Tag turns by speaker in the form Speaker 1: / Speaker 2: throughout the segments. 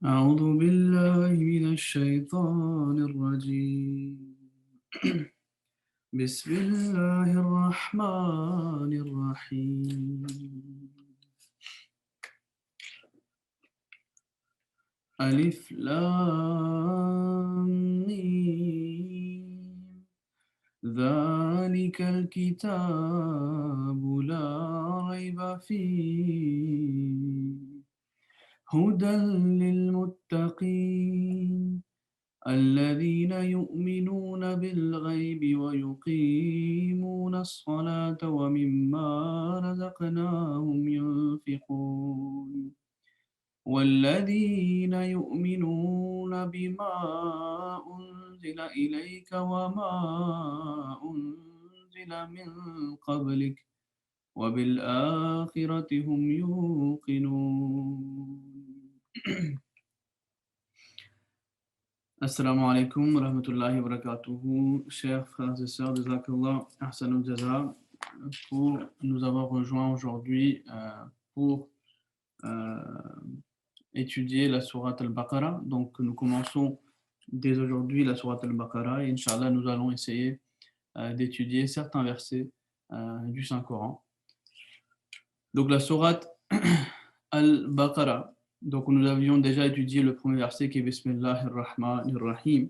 Speaker 1: أعوذ بالله من الشيطان الرجيم بسم الله الرحمن الرحيم ألف لام ميم ذلك الكتاب لا ريب فيه هدى للمتقين الذين يؤمنون بالغيب ويقيمون الصلاة ومما رزقناهم ينفقون والذين يؤمنون بما أنزل إليك وما أنزل من قبلك وبالآخرة هم يوقنون Assalamu alaikum wa rahmatullahi wa barakatuhu. Chers frères et sœurs, Jazakallah, Ahsanul Jaza, pour nous avoir rejoints aujourd'hui pour euh, étudier la sourate Al-Baqarah. Donc, nous commençons dès aujourd'hui la sourate Al-Baqarah et Inch'Allah, nous allons essayer d'étudier certains versets du Saint-Coran. Donc, la sourate Al-Baqarah. Donc, nous avions déjà étudié le premier verset qui est Bismillahir Rahmanir Rahim.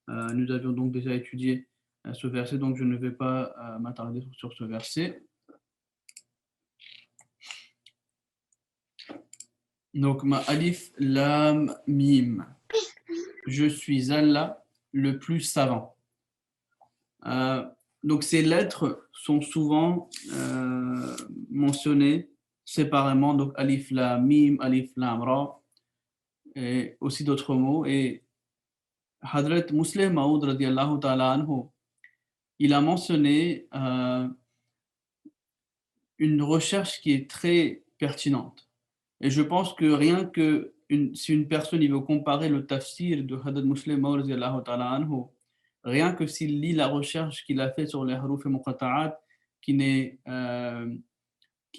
Speaker 1: Nous avions donc déjà étudié ce verset, donc je ne vais pas m'attarder sur ce verset. Donc, ma alif lam mim. Je suis Allah, le plus savant. Donc, ces lettres sont souvent mentionnées séparément. Donc, alif lam mim, alif lam ra, et aussi d'autres mots. Et Hadrat Muslim Maud radiallahu ta'ala anhu, il a mentionné une recherche qui est très pertinente. Et je pense que rien que si une personne il veut comparer le tafsir de Hadrat Muslim Maud radiallahu ta'ala anhu, rien que s'il lit la recherche qu'il a fait sur les haruf et muqatta'at, qui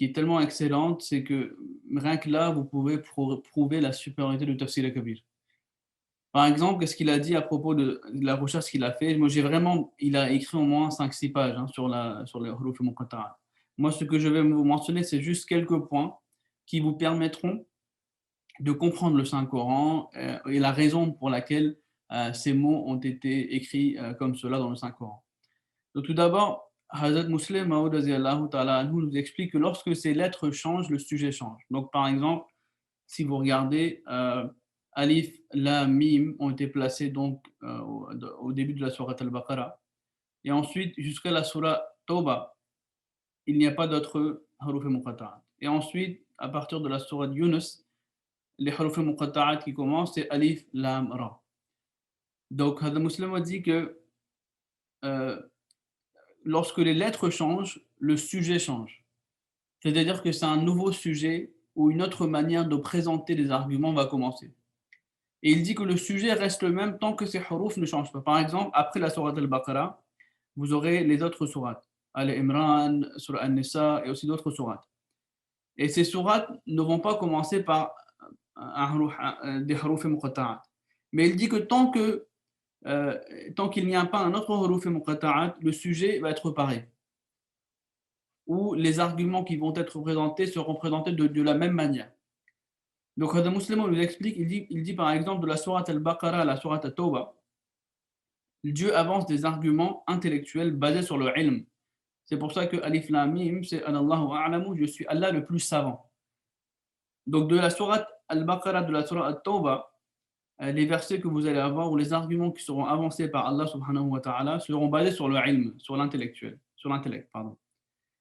Speaker 1: est tellement excellente, c'est que rien que là, vous pouvez prouver la supériorité du tafsir al-kabir. Par exemple, qu'est-ce qu'il a dit à propos de la recherche qu'il a fait? Moi, il a écrit au moins 5-6 pages sur les huruf et muqatta'at. Moi, ce que je vais vous mentionner, c'est juste quelques points qui vous permettront de comprendre le Saint-Coran et la raison pour laquelle ces mots ont été écrits comme cela dans le Saint-Coran. Donc, tout d'abord, Hazrat Muslim Maud radiyallahu ta'ala anhu nous explique que lorsque ces lettres changent, le sujet change. Donc, par exemple, si vous regardez, Alif, Lam, Mim ont été placés donc au début de la sourate Al-Baqarah. Et ensuite, jusqu'à la sourate Tawbah, il n'y a pas d'autres haruf et muqatta'at. Et ensuite, à partir de la sourate Yunus, les haruf et muqatta'at qui commencent, c'est Alif, Lam, Ra. Donc, Hadith Muslim a dit que euh, lorsque les lettres changent, le sujet change. C'est-à-dire que c'est un nouveau sujet ou une autre manière de présenter les arguments va commencer. Et il dit que le sujet reste le même tant que ces huruf ne changent pas. Par exemple, après la sourate Al-Baqarah, vous aurez les autres sourates. Al-Imran, Surah An-Nisa et aussi d'autres sourates. Et ces sourates ne vont pas commencer par des huruf et muqatta'at. Mais il dit que tant qu'il n'y a pas un autre huruf et muqatta'at, le sujet va être pareil. Où les arguments qui vont être présentés seront présentés de la même manière. Donc, Hadith Muslim nous explique, il dit par exemple de la sourate Al-Baqarah à la sourate At-Tawbah, Dieu avance des arguments intellectuels basés sur le ilm. C'est pour ça que Alif Lam Mim, c'est Anallahu a'lamu, je suis Allah le plus savant. Donc, de la sourate Al-Baqarah, de la sourate At-Tawbah, les versets que vous allez avoir ou les arguments qui seront avancés par Allah subhanahu wa ta'ala seront basés sur le ilm, sur l'intellect, pardon.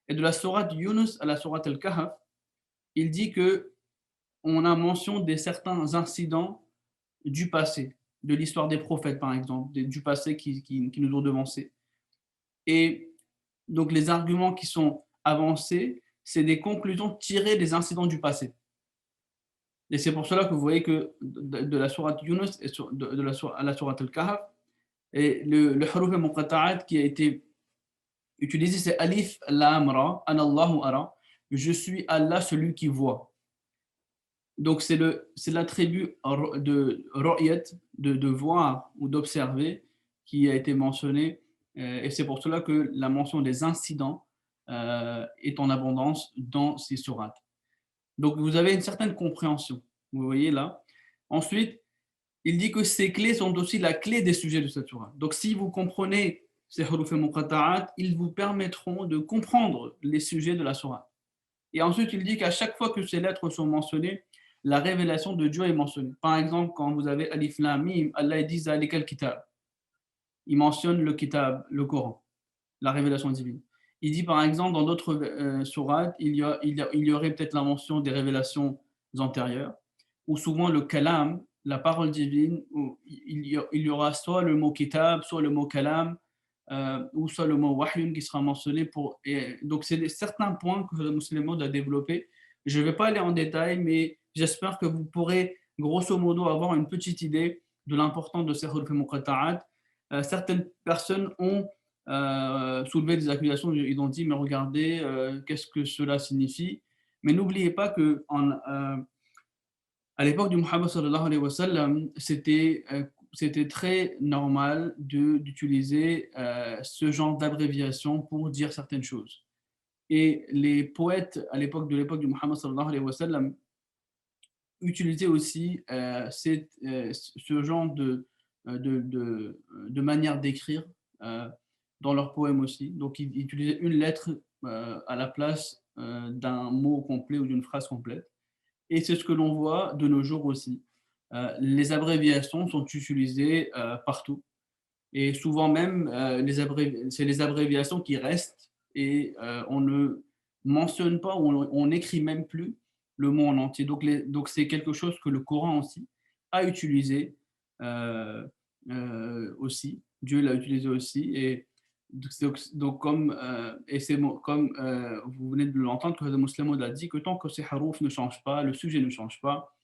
Speaker 1: Et de la sourate Yunus à la sourate Al-Kahf, il dit que on a mention de certains incidents du passé, de l'histoire des prophètes par exemple, du passé qui nous ont devancés. Et donc les arguments qui sont avancés, c'est des conclusions tirées des incidents du passé. Et c'est pour cela que vous voyez que de la sourate Yunus et à la sourate Al-Kahf, et le huruf al-muqatta'at qui a été utilisé, c'est Alif Lam Ra, Anallahu Ara, je suis Allah celui qui voit. Donc c'est l'attribut de ru'yat, de voir ou d'observer, qui a été mentionné, et c'est pour cela que la mention des incidents est en abondance dans ces sourates. Donc vous avez une certaine compréhension, vous voyez là. Ensuite, il dit que ces clés sont aussi la clé des sujets de cette sourate. Donc si vous comprenez ces huruf muqatta'at, ils vous permettront de comprendre les sujets de la sourate. Et ensuite, il dit qu'à chaque fois que ces lettres sont mentionnées, la révélation de Dieu est mentionnée. Par exemple, quand vous avez Alif Lam Mim, Allah dit Zalika al-Kitab. Il mentionne le Kitab, le Coran, la révélation divine. Il dit par exemple dans d'autres sourates, il y aurait peut-être la mention des révélations antérieures, ou souvent le kalam, la parole divine, où il y aura soit le mot kitab, soit le mot kalam, ou soit le mot wahyun qui sera mentionné. Donc c'est certains points que le musulman doit développer. Je ne vais pas aller en détail, mais j'espère que vous pourrez grosso modo avoir une petite idée de l'importance de ces huruf muqatta'at. Certaines personnes ont soulevé des accusations, ils ont dit mais regardez, qu'est-ce que cela signifie. Mais n'oubliez pas que à l'époque du Muhammad sallallahu alayhi wa sallam, c'était très normal d'utiliser ce genre d'abréviation pour dire certaines choses. Et les poètes à l'époque du Muhammad sallallahu alayhi wa sallam utilisaient aussi ce genre de manière d'écrire dans leurs poèmes aussi. Donc ils utilisaient une lettre à la place d'un mot complet ou d'une phrase complète. Et c'est ce que l'on voit de nos jours aussi. Les abréviations sont utilisées partout. Et souvent même, c'est les abréviations qui restent et on ne mentionne pas ou on n'écrit même plus le mot en entier. Donc c'est quelque chose que le Coran aussi a utilisé aussi. Dieu l'a utilisé aussi. Et donc comme vous venez de l'entendre, que le musulman a dit que tant que ces haroufs ne changent pas, le sujet ne change pas,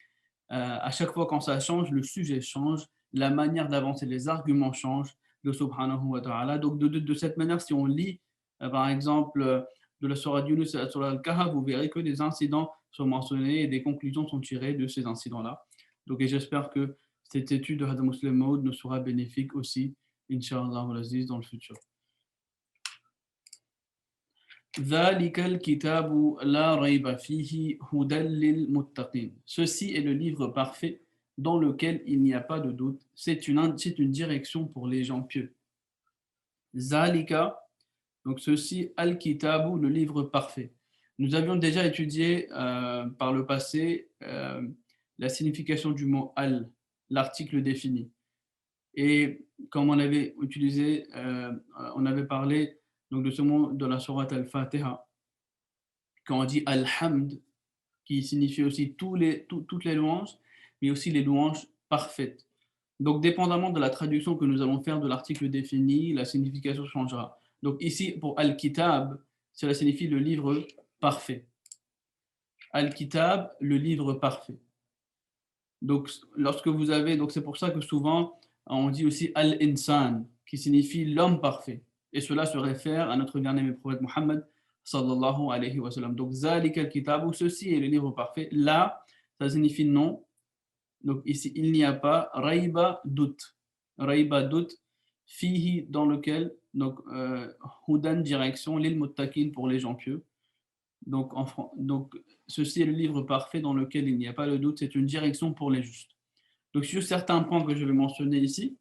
Speaker 1: à chaque fois quand ça change, le sujet change, la manière d'avancer, les arguments changent de subhanahu wa ta'ala. Donc de cette manière, si on lit par exemple de la Surah Yunus à la Surah Al-Kahf, vous verrez que des incidents sont mentionnés et des conclusions sont tirées de ces incidents-là. Donc et j'espère que cette étude de Hadith Muslim Mode nous sera bénéfique aussi, Inch'Allah al-Aziz, dans le futur. ذلك الكتاب لا ريب فيه هدى للمتقين. Ceci est le livre parfait dans lequel il n'y a pas de doute. C'est une direction pour les gens pieux. Zalika, donc ceci, al-kitabu, le livre parfait. Nous avions déjà étudié par le passé la signification du mot al, l'article défini. Et comme on avait utilisé, on avait parlé donc de ce mot de la sourate al-Fatiha, quand on dit alhamd, qui signifie aussi toutes les louanges, mais aussi les louanges parfaites. Donc, dépendamment de la traduction que nous allons faire de l'article défini, la signification changera. Donc, ici, pour Al-Kitab, cela signifie le livre parfait. Al-Kitab, le livre parfait. Donc, lorsque vous avez, donc c'est pour ça que souvent, on dit aussi Al-Insan, qui signifie l'homme parfait. Et cela se réfère à notre bien-aimé prophète Mohammed sallallahu alayhi wa sallam. Donc, Zalik al-Kitab, ceci est le livre parfait. Là, ça signifie non. Donc, ici, il n'y a pas Raiba doute. Raiba doute, fihi, dans lequel, donc, Hudan, direction, lil muttaqin, pour les gens pieux. Donc, ceci est le livre parfait dans lequel il n'y a pas de doute, c'est une direction pour les justes. Donc, sur certains points que je vais mentionner ici,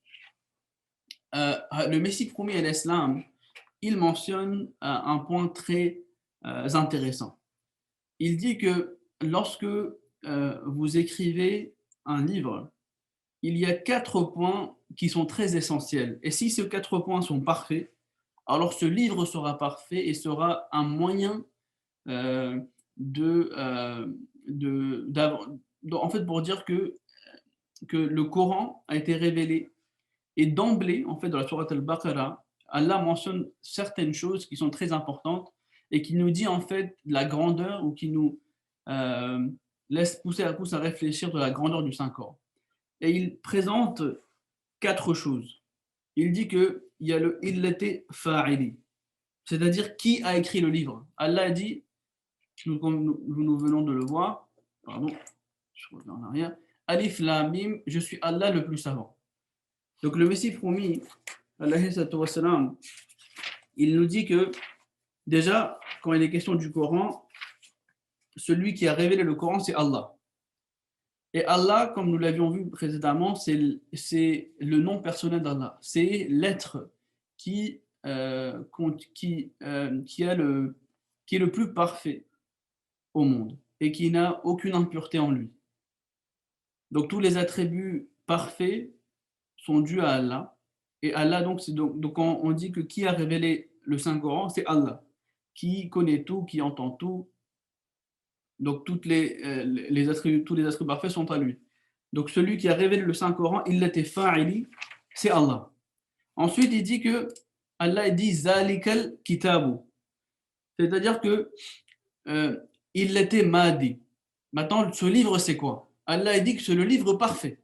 Speaker 1: le Messie promis à l'Islam, il mentionne un point très intéressant. Il dit que lorsque vous écrivez un livre, il y a 4 points qui sont très essentiels. Et si ces 4 points sont parfaits, alors ce livre sera parfait et sera un moyen en fait, pour dire que le Coran a été révélé. Et d'emblée, en fait, dans la Sourate al-Baqarah, Allah mentionne certaines choses qui sont très importantes et qui nous dit en fait la grandeur ou qui nous laisse pousser à réfléchir de la grandeur du Saint-Corps. Et il présente 4 choses. Il dit qu'il y a le illati fa'ili, c'est-à-dire qui a écrit le livre. Allah a dit, nous venons de le voir, pardon, je reviens en arrière. Alif Lam Mim, je suis Allah le plus savant. Donc le Messie promis, alayhi salatu wassalam, il nous dit que déjà, quand il est question du Coran, celui qui a révélé le Coran, c'est Allah. Et Allah, comme nous l'avions vu précédemment, c'est le nom personnel d'Allah. C'est l'être qui, qui est le plus parfait au monde et qui n'a aucune impureté en lui. Donc tous les attributs parfaits sont dus à Allah. Et Allah, donc quand on dit que qui a révélé le Saint-Coran, c'est Allah, qui connaît tout, qui entend tout. Donc tous les attributs parfaits sont à lui. Donc celui qui a révélé le Saint-Coran, il était fa'ili, c'est Allah. Ensuite, il dit que Allah dit zalikal kitabu. C'est-à-dire que il était madi. Maintenant, ce livre, c'est quoi? Allah dit que c'est le livre parfait.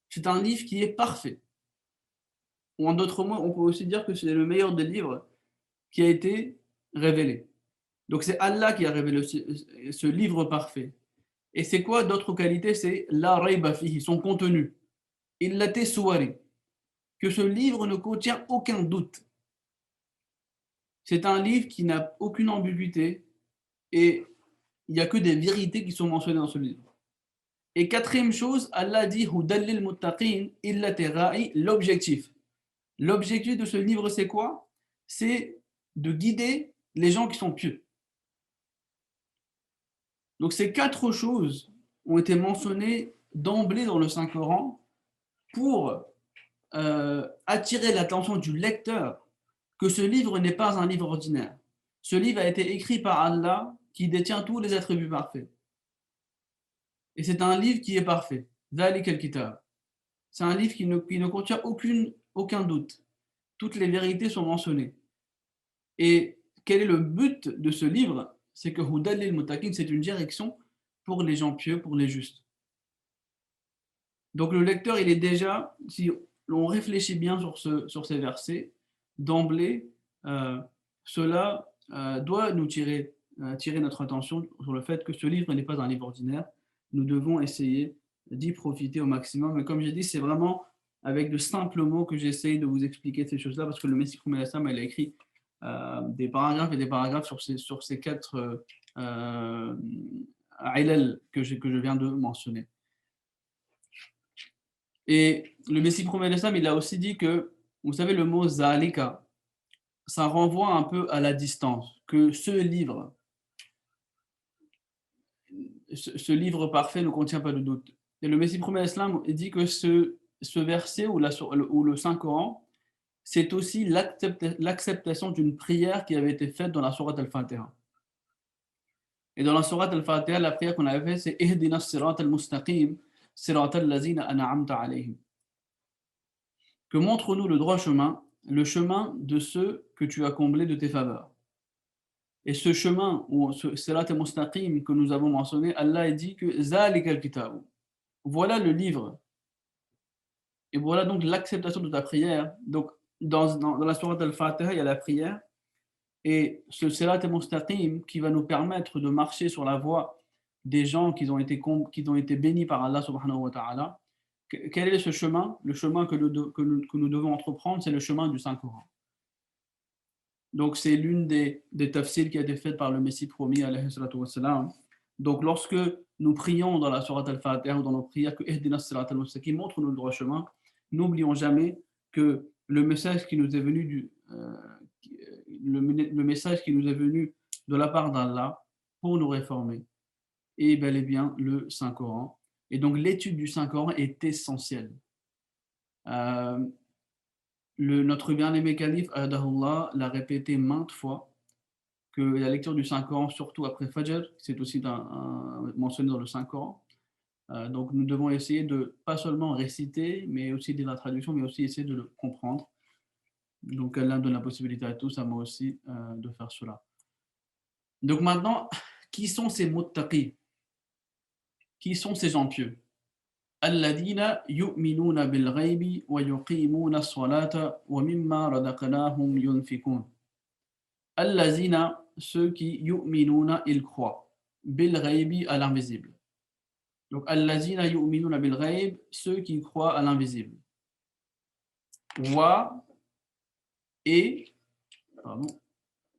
Speaker 1: C'est un livre qui est parfait. Ou en d'autres mots, on peut aussi dire que c'est le meilleur des livres qui a été révélé. Donc c'est Allah qui a révélé ce livre parfait. Et c'est quoi d'autres qualités? C'est la rayba fihi, son contenu. Il l'a tesouari, que ce livre ne contient aucun doute. C'est un livre qui n'a aucune ambiguïté et il n'y a que des vérités qui sont mentionnées dans ce livre. Et quatrième chose, Allah dit Hudallil muttaqin illa tira'i, l'objectif. L'objectif de ce livre, c'est quoi? C'est de guider les gens qui sont pieux. Donc ces quatre choses ont été mentionnées d'emblée dans le Saint-Coran pour attirer l'attention du lecteur que ce livre n'est pas un livre ordinaire. Ce livre a été écrit par Allah qui détient tous les attributs parfaits. Et c'est un livre qui est parfait. Dhalik al-Kitab. C'est un livre qui ne contient aucun doute. Toutes les vérités sont mentionnées. Et quel est le but de ce livre? C'est que Hudal lil Muttaqin, c'est une direction pour les gens pieux, pour les justes. Donc le lecteur, il est déjà, si on réfléchit bien sur ces versets, d'emblée, cela doit nous tirer notre attention sur le fait que ce livre n'est pas un livre ordinaire. Nous devons essayer d'y profiter au maximum. Mais comme j'ai dit, c'est vraiment avec de simples mots que j'essaye de vous expliquer ces choses-là, parce que le Messie Promet il a écrit des paragraphes et des paragraphes sur ces quatre ilal que je viens de mentionner. Et le Messie Promet il a aussi dit que, vous savez, le mot zalika, ça renvoie un peu à la distance, que ce livre parfait ne contient pas de doute. Et le Messie Promet dit que ce verset ou le Saint-Coran, c'est aussi l'acceptation d'une prière qui avait été faite dans la sourate Al-Fatiha. Et dans la sourate Al-Fatiha, la prière qu'on avait faite, c'est Ihdina sirat al-mustaqim, sirat al-lazina an'amta alayhim. Que montre-nous le droit chemin, le chemin de ceux que tu as comblés de tes faveurs. Et ce chemin, ou ce sirat al-mustaqim que nous avons mentionné, Allah dit que Zalika al-kitab. Voilà le livre. Et voilà donc l'acceptation de ta prière. Donc, dans la sourate Al-Fatiha, il y a la prière. Et ce sirat al-mustaqim qui va nous permettre de marcher sur la voie des gens qui ont été bénis par Allah subhanahu wa ta'ala. Quel est ce chemin? Le chemin que nous devons entreprendre, c'est le chemin du Saint-Coran. Donc, c'est l'une des tafsirs qui a été faite par le Messie promis, alayhi salatu wassalam. Donc, lorsque nous prions dans la sourate Al-Fatiha ou dans nos prières que Ihdina sirat al-mustaqim, montre-nous le droit chemin, n'oublions jamais que le message qui nous est venu le message qui nous est venu de la part d'Allah pour nous réformer est bel et bien le Saint-Coran. Et donc l'étude du Saint-Coran est essentielle. Notre bien-aimé calife, Adahullah, l'a répété maintes fois, que la lecture du Saint-Coran, surtout après Fajr, c'est aussi mentionné dans le Saint-Coran. Donc nous devons essayer de pas seulement réciter, mais aussi de la traduction, mais aussi essayer de le comprendre. Donc Allah donne la possibilité à tous, à moi aussi, de faire cela. Donc maintenant, qui sont ces muttaqis? Qui sont ces gens pieux? Alladina yu'minuna bil ghaybi wa yuqimuna as-salata wa mimma razaqnahum yunfikun. Alladina, ceux qui yu'minuna, ils croient, bil ghaybi, à l'invisible. Donc, allazina yu'minuna bil ghaib, ceux qui croient à l'invisible. Wa et, pardon,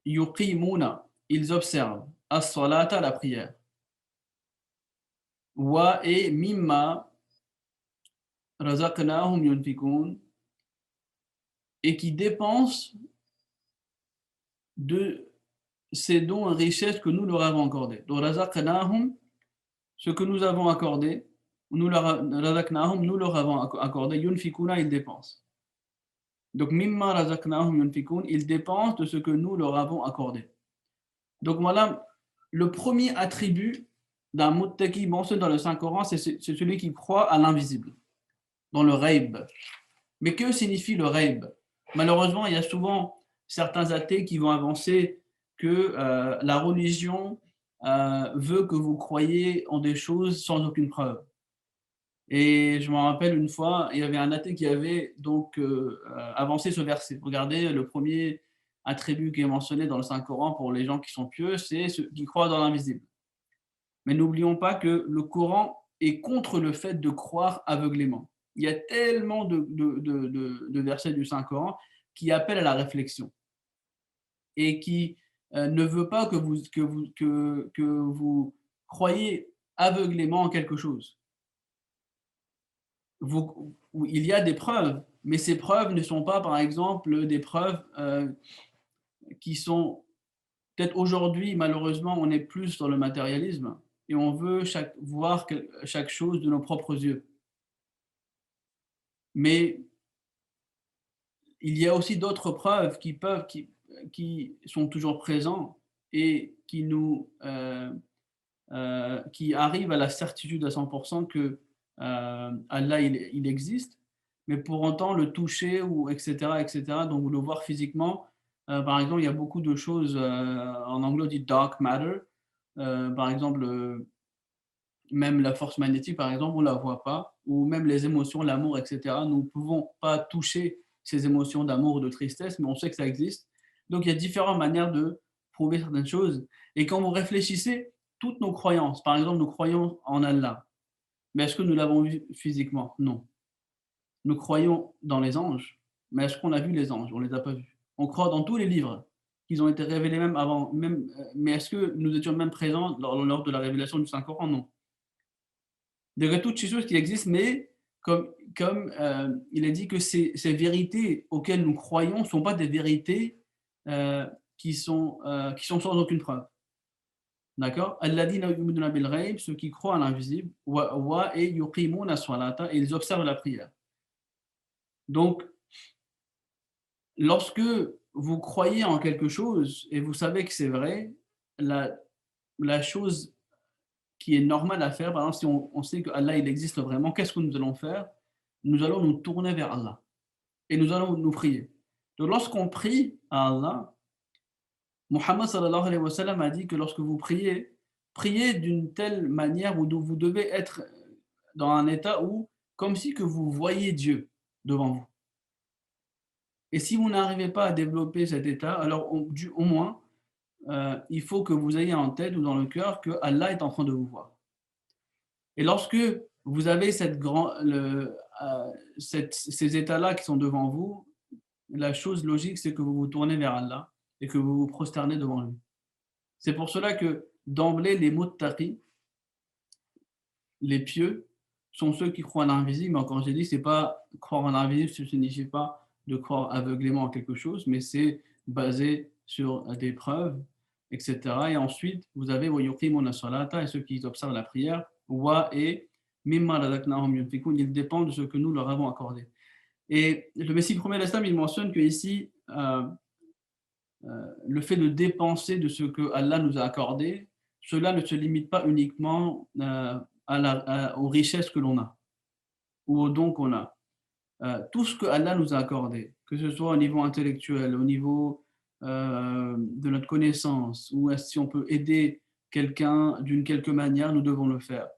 Speaker 1: yuqimuna, ils observent. As-salata, la prière. Wa et mimma razaqnahum yunfikun, et qui dépensent de ces dons et richesses que nous leur avons accordés. Donc, razaqnahum, ce que nous avons accordé, razaqnahum, nous leur avons accordé, yunfikuna, ils dépensent. Donc, mimma razaqnahum yunfikun, ils dépensent de ce que nous leur avons accordé. Donc voilà, le premier attribut d'un muttaqi mentionné dans le Saint-Coran, c'est celui qui croit à l'invisible, dans le ghaib. Mais que signifie le ghaib? Malheureusement, il y a souvent certains athées qui vont avancer que la religion veut que vous croyiez en des choses sans aucune preuve. Et je me rappelle une fois, il y avait un athée qui avait donc avancé ce verset. Regardez, le premier attribut qui est mentionné dans le Saint-Coran pour les gens qui sont pieux, c'est ceux qui croient dans l'invisible. Mais n'oublions pas que le Coran est contre le fait de croire aveuglément. Il y a tellement de versets du Saint-Coran qui appellent à la réflexion et qui ne veut pas que vous croyez aveuglément en quelque chose. Il y a des preuves, mais ces preuves ne sont pas, par exemple, des preuves qui sont peut-être aujourd'hui, malheureusement, on est plus dans le matérialisme et on veut voir chaque chose de nos propres yeux. Mais il y a aussi d'autres preuves qui sont toujours présentes et qui arrivent à la certitude à 100% que Allah il existe, mais pour autant le toucher ou etc., donc le voir physiquement. Par exemple, il y a beaucoup de choses, en anglais on dit dark matter, par exemple, même la force magnétique, par exemple, on ne la voit pas, ou même les émotions, l'amour, etc. Nous ne pouvons pas toucher ces émotions d'amour ou de tristesse, mais on sait que ça existe. Donc il y a différentes manières de prouver certaines choses. Et quand vous réfléchissez, toutes nos croyances, par exemple, nous croyons en Allah, mais est-ce que nous l'avons vu physiquement? Non. Nous croyons dans les anges, mais est-ce qu'on a vu les anges? On ne les a pas vus. On croit dans tous les livres qu'ils ont été révélés même avant, mais est-ce que nous étions même présents lors de la révélation du Saint-Coran? Non. Il y a toutes ces choses qui existent, mais comme il est dit que ces vérités auxquelles nous croyons ne sont pas des vérités qui sont sans aucune preuve. D'accord? Alladhina yu'minuna bil ghaib, ceux qui croient à l'invisible, wa et yuqimuna salata, et ils observent la prière. Donc, lorsque vous croyez en quelque chose et vous savez que c'est vrai, la chose qui est normale à faire, par exemple, si on sait que Allah il existe vraiment, qu'est-ce que nous allons faire? Nous allons nous tourner vers Allah et nous allons nous prier. Donc, lorsqu'on prie à Allah, Muhammad sallallahu alayhi wa sallam a dit que lorsque vous priez, priez d'une telle manière où vous devez être dans un état où, comme si que vous voyez Dieu devant vous. Et si vous n'arrivez pas à développer cet état, alors au moins, il faut que vous ayez en tête ou dans le cœur que Allah est en train de vous voir. Et lorsque vous avez ces états-là qui sont devant vous, la chose logique, c'est que vous vous tournez vers Allah et que vous vous prosternez devant lui. C'est pour cela que d'emblée, les muttaqis, les pieux, sont ceux qui croient en l'invisible. Mais encore j'ai dit, c'est pas croire en l'invisible, ça ne signifie pas de croire aveuglément en quelque chose, mais c'est basé sur des preuves, etc. Et ensuite, vous avez wa yuqimuna salata, et ceux qui observent la prière, wa et mimma razaqnahum yunfikun, ils dépendent de ce que nous leur avons accordé. Et le Messie premier d'Islam, il mentionne que ici, le fait de dépenser de ce que Allah nous a accordé, cela ne se limite pas uniquement aux richesses que l'on a ou aux dons qu'on a. Tout ce que Allah nous a accordé, que ce soit au niveau intellectuel, au niveau de notre connaissance, ou si on peut aider quelqu'un d'une quelque manière, nous devons le faire.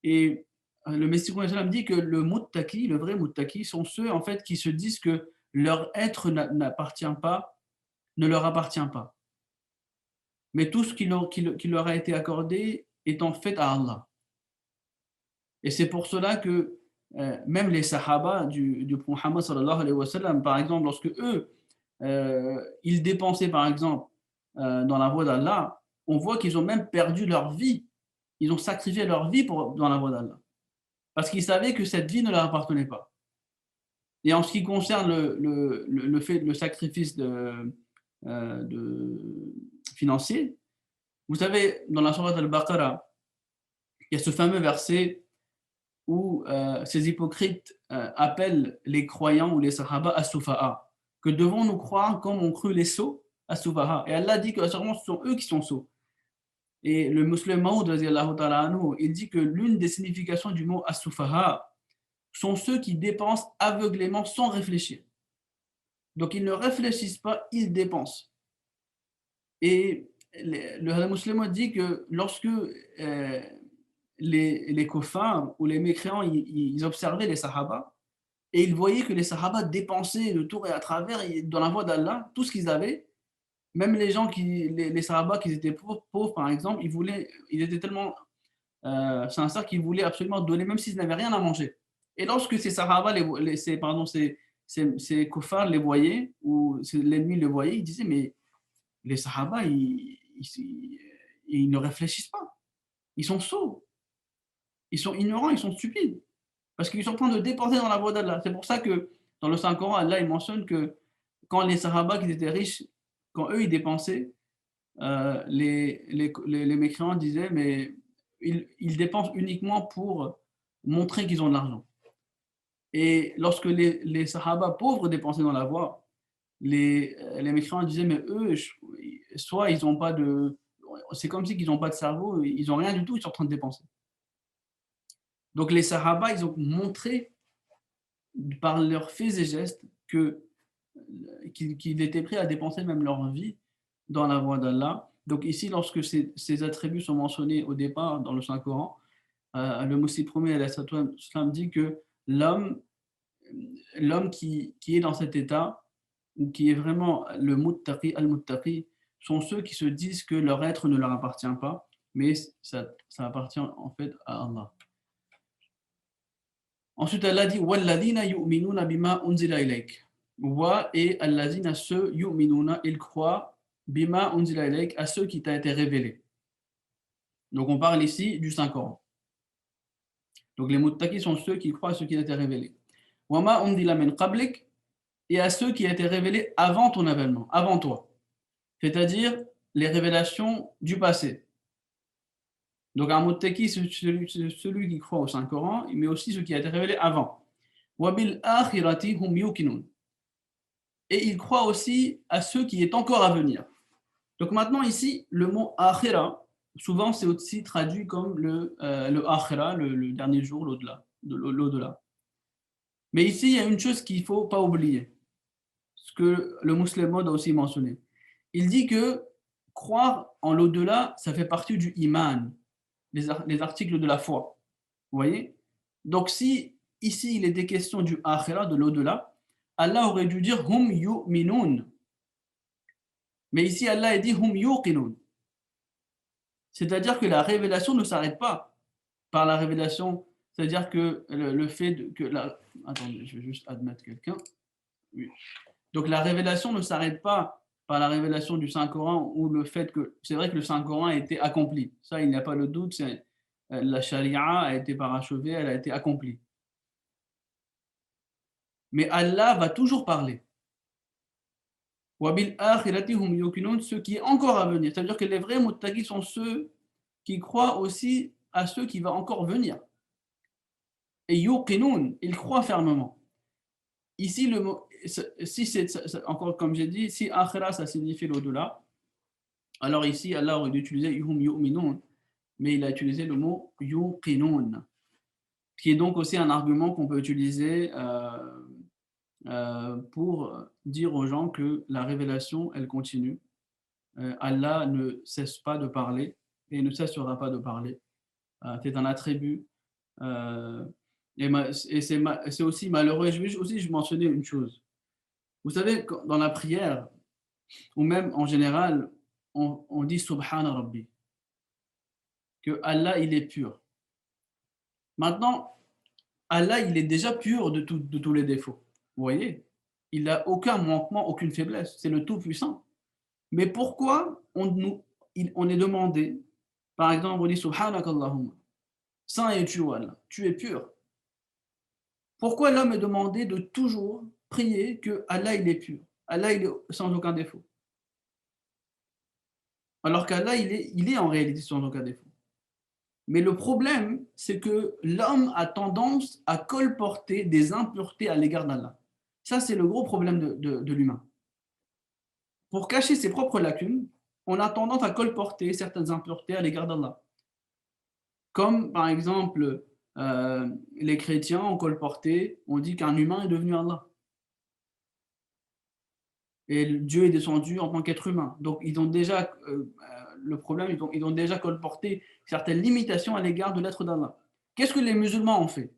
Speaker 1: Et le Messie dit que le muttaqi, le vrai muttaqi, sont ceux en fait qui se disent que leur être ne leur appartient pas. Mais tout ce qui leur a été accordé est en fait à Allah. Et c'est pour cela que même les sahaba du Muhammad sallallahu alayhi wa sallam, par exemple, lorsque eux, ils dépensaient, par exemple, dans la voie d'Allah, on voit qu'ils ont même perdu leur vie. Ils ont sacrifié leur vie dans la voie d'Allah. Parce qu'ils savaient que cette vie ne leur appartenait pas. Et en ce qui concerne le sacrifice financier, vous savez, dans la sourate Al-Baqarah, il y a ce fameux verset où ces hypocrites appellent les croyants ou les sahaba as-sufaha, que devons-nous croire comme ont cru les sots as-sufaha. Et Allah dit que sûrement ce sont eux qui sont sots. Et le musulman Maud, il dit que l'une des significations du mot as-sufaha sont ceux qui dépensent aveuglément sans réfléchir. Donc ils ne réfléchissent pas, ils dépensent. Et le musulman dit que lorsque les kuffars ou les mécréants, ils observaient les sahaba et ils voyaient que les sahaba dépensaient de tour et à travers dans la voie d'Allah tout ce qu'ils avaient. Même les gens les sahaba qui étaient pauvres, par exemple, ils étaient tellement sincères qu'ils voulaient absolument donner, même s'ils n'avaient rien à manger. Et lorsque ces sahaba, ces kuffars les voyaient, ou l'ennemi les voyait, ils disaient, mais les sahaba, ils ne réfléchissent pas. Ils sont sots. Ils sont ignorants, ils sont stupides. Parce qu'ils sont en train de déporter dans la voie d'Allah. C'est pour ça que dans le Saint-Coran, Allah il mentionne que quand les Sahaba qui étaient riches, quand eux ils dépensaient, les mécréants disaient, mais ils dépensent uniquement pour montrer qu'ils ont de l'argent. Et lorsque les Sahaba pauvres dépensaient dans la voie, les mécréants disaient, mais eux, soit ils n'ont pas de. C'est comme si ils n'ont pas de cerveau, ils n'ont rien du tout, ils sont en train de dépenser. Donc les Sahaba, ils ont montré par leurs faits et gestes qu'ils étaient prêts à dépenser même leur vie dans la voie d'Allah. Donc ici, lorsque ces attributs sont mentionnés au départ dans le Saint-Coran, le Messie premier islam dit que l'homme qui est dans cet état, ou qui est vraiment le muttaqi, al-muttaqi, sont ceux qui se disent que leur être ne leur appartient pas, mais ça appartient en fait à Allah. Ensuite, Allah dit وَالَّذِينَ يُؤْمِنُونَ بِمَا أُنزِلَ إِلَيْكَ. Wa et allazina ceux yu'minuna, ils croient bima unzila ilayk, à ceux qui t'a été révélé. Donc on parle ici du Saint-Coran. Donc les muttaqis sont ceux qui croient à ce qui a été révélé. Wa ma unzila min qablik, et à ceux qui a été révélés avant ton avènement, avant toi. C'est-à-dire les révélations du passé. Donc un muttaqi, c'est celui qui croit au Saint-Coran, mais aussi ce qui a été révélé avant. Wa bil akhirati hum yuqinun. Et il croit aussi à ceux qui est encore à venir. Donc maintenant ici, le mot akhira, souvent c'est aussi traduit comme le akhira, le dernier jour, l'au-delà. Mais ici, il y a une chose qu'il ne faut pas oublier, ce que le musulman a aussi mentionné. Il dit que croire en l'au-delà, ça fait partie du iman, les articles de la foi. Vous voyez? Donc si ici il était question du akhira, de l'au-delà, Allah aurait dû dire hum yu'minun. Mais ici Allah a dit hum yuqinun. C'est-à-dire que la révélation ne s'arrête pas par la révélation, c'est-à-dire que le fait que attendez, je vais juste admettre quelqu'un. Oui. Donc la révélation ne s'arrête pas par la révélation du Saint-Coran ou le fait que c'est vrai que le Saint-Coran a été accompli. Ça, il n'y a pas de doute, la charia a été parachevée, elle a été accomplie. Mais Allah va toujours parler. Wabil akhirati hum yuqinun, ce qui est encore à venir. C'est-à-dire que les vrais muttaqis sont ceux qui croient aussi à ceux qui va encore venir. Et yuqinun, ils croient fermement. Ici, le mot, si c'est encore comme j'ai dit, si akhira ça signifie l'au-delà, alors ici Allah aurait dû utiliser hum yu'minun, mais il a utilisé le mot yuqinun, qui est donc aussi un argument qu'on peut utiliser pour dire aux gens que la révélation, elle continue. Allah ne cesse pas de parler et ne cessera pas de parler. C'est un attribut. Et c'est aussi malheureux. Et je mentionnais une chose. Vous savez, dans la prière, ou même en général, on dit Subhana Rabbi, que Allah, il est pur. Maintenant, Allah, il est déjà pur de tous les défauts. Vous voyez? Il n'a aucun manquement, aucune faiblesse. C'est le Tout-Puissant. Mais pourquoi on est demandé, par exemple, on dit Subhanakallahumma, saint es-tu, ô Allah, tu es pur. Pourquoi l'homme est demandé de toujours prier que Allah il est pur, Allah il est sans aucun défaut, alors qu'Allah il est en réalité sans aucun défaut. Mais le problème, c'est que l'homme a tendance à colporter des impuretés à l'égard d'Allah. Ça, c'est le gros problème de l'humain. Pour cacher ses propres lacunes, on a tendance à colporter certaines impuretés à l'égard d'Allah. Comme par exemple, les chrétiens ont colporté, on dit qu'un humain est devenu Allah. Et Dieu est descendu en tant qu'être humain. Donc ils ont déjà, le problème, ils ont déjà colporté certaines limitations à l'égard de l'être d'Allah. Qu'est-ce que les musulmans ont fait?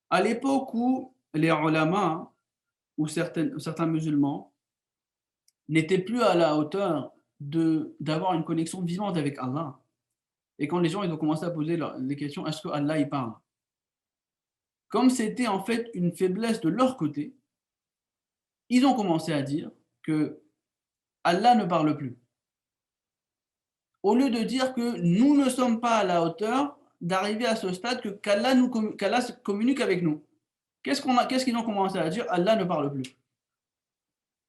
Speaker 1: À l'époque où les ulama ou certains musulmans n'étaient plus à la hauteur d'avoir une connexion vivante avec Allah, et quand les gens ils ont commencé à poser les questions, est-ce que Allah il parle? Comme c'était en fait une faiblesse de leur côté, ils ont commencé à dire que Allah ne parle plus. Au lieu de dire que nous ne sommes pas à la hauteur d'arriver à ce stade qu'Allah communique avec nous. Qu'est-ce qu'ils ont commencé à dire? Allah ne parle plus.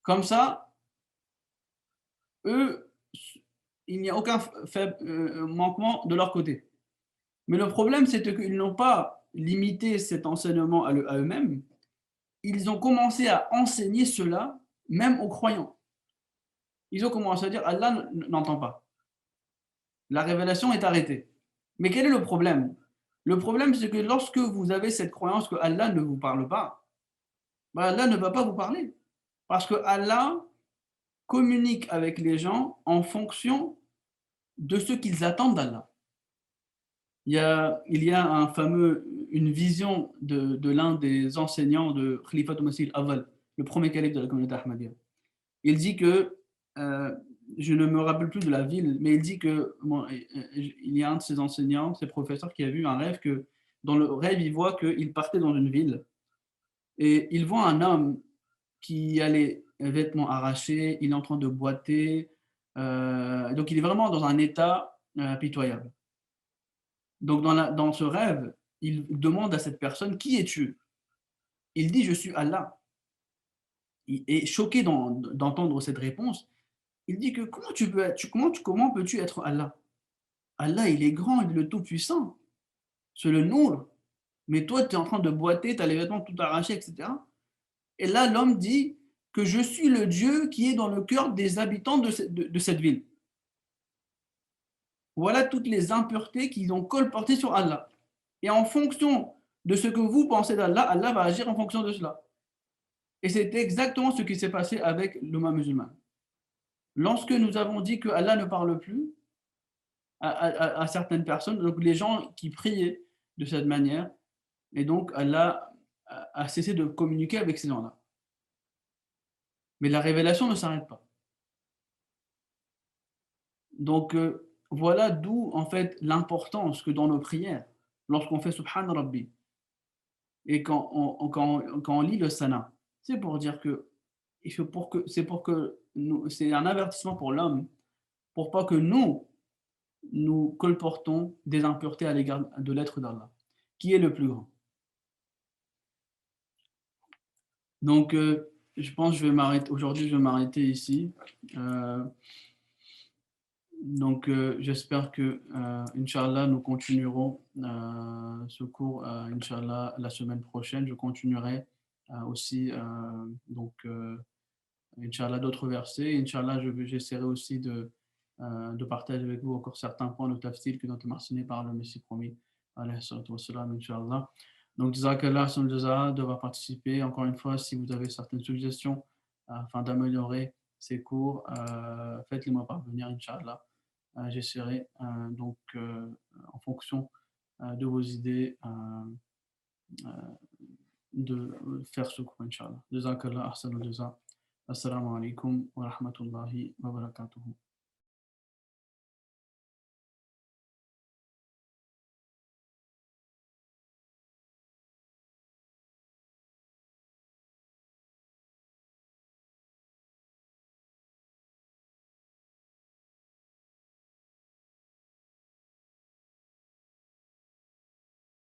Speaker 1: Comme ça, eux, il n'y a aucun manquement de leur côté. Mais le problème, c'est qu'ils n'ont pas limité cet enseignement à eux-mêmes. Ils ont commencé à enseigner cela même aux croyants. Ils ont commencé à dire Allah n'entend pas. La révélation est arrêtée. Mais quel est le problème? Le problème, c'est que lorsque vous avez cette croyance que Allah ne vous parle pas, bah, Allah ne va pas vous parler. Parce que Allah communique avec les gens en fonction de ce qu'ils attendent d'Allah. Il y a une vision de l'un des enseignants de Khalifa Masih al-Awwal, le premier calife de la communauté ahmadiyya. Il dit que, je ne me rappelle plus de la ville, mais il dit que bon, il y a un de ses enseignants, ses professeurs, qui a vu un rêve que, dans le rêve, il voit qu'il partait dans une ville et il voit un homme qui a les vêtements arrachés, il est en train de boiter, donc il est vraiment dans un état pitoyable. Donc dans ce rêve, il demande à cette personne: «Qui es-tu?» Il dit: «Je suis Allah». Il est choqué d'entendre cette réponse. Il dit que comment peux-tu être Allah? Allah, il est grand, il est le tout-puissant, c'est le Nour. Mais toi, tu es en train de boiter, tu as les vêtements tout arrachés, et cetera. Et là, l'homme dit que je suis le Dieu qui est dans le cœur des habitants de cette ville. Voilà toutes les impuretés qu'ils ont colportées sur Allah. Et en fonction de ce que vous pensez d'Allah, Allah va agir en fonction de cela. Et c'est exactement ce qui s'est passé avec l'Ummah musulmane. Lorsque nous avons dit que Allah ne parle plus à certaines personnes, donc les gens qui priaient de cette manière, et donc Allah a cessé de communiquer avec ces gens-là. Mais la révélation ne s'arrête pas. Donc voilà d'où en fait l'importance que dans nos prières, lorsqu'on fait Subhan Rabbi, et quand on lit le Sana, c'est pour dire que, c'est pour que c'est un avertissement pour l'homme, pour pas que nous colportons des impuretés à l'égard de l'être d'Allah, qui est le plus grand. Donc, je pense que aujourd'hui, je vais m'arrêter ici. Euh, donc, j'espère que, Inch'Allah, nous continuerons ce cours, Inch'Allah, la semaine prochaine. Je continuerai aussi, Inch'Allah, d'autres versets. Inch'Allah, j'essaierai aussi de partager avec vous encore certains points de tafsir qui ont été mentionnés par le Messie promis, alayhi salatu wassalam, Inch'Allah. Donc, Jazakallah son jaza d'avoir participé. Encore une fois, si vous avez certaines suggestions afin d'améliorer ces cours, faites-les-moi parvenir, Inch'Allah. J'essaierai en fonction de vos idées, de faire ce cours, Inch'Allah. Jazakallah ahsanul jaza. Assalamu alaikum wa rahmatullahi wa barakatuhu.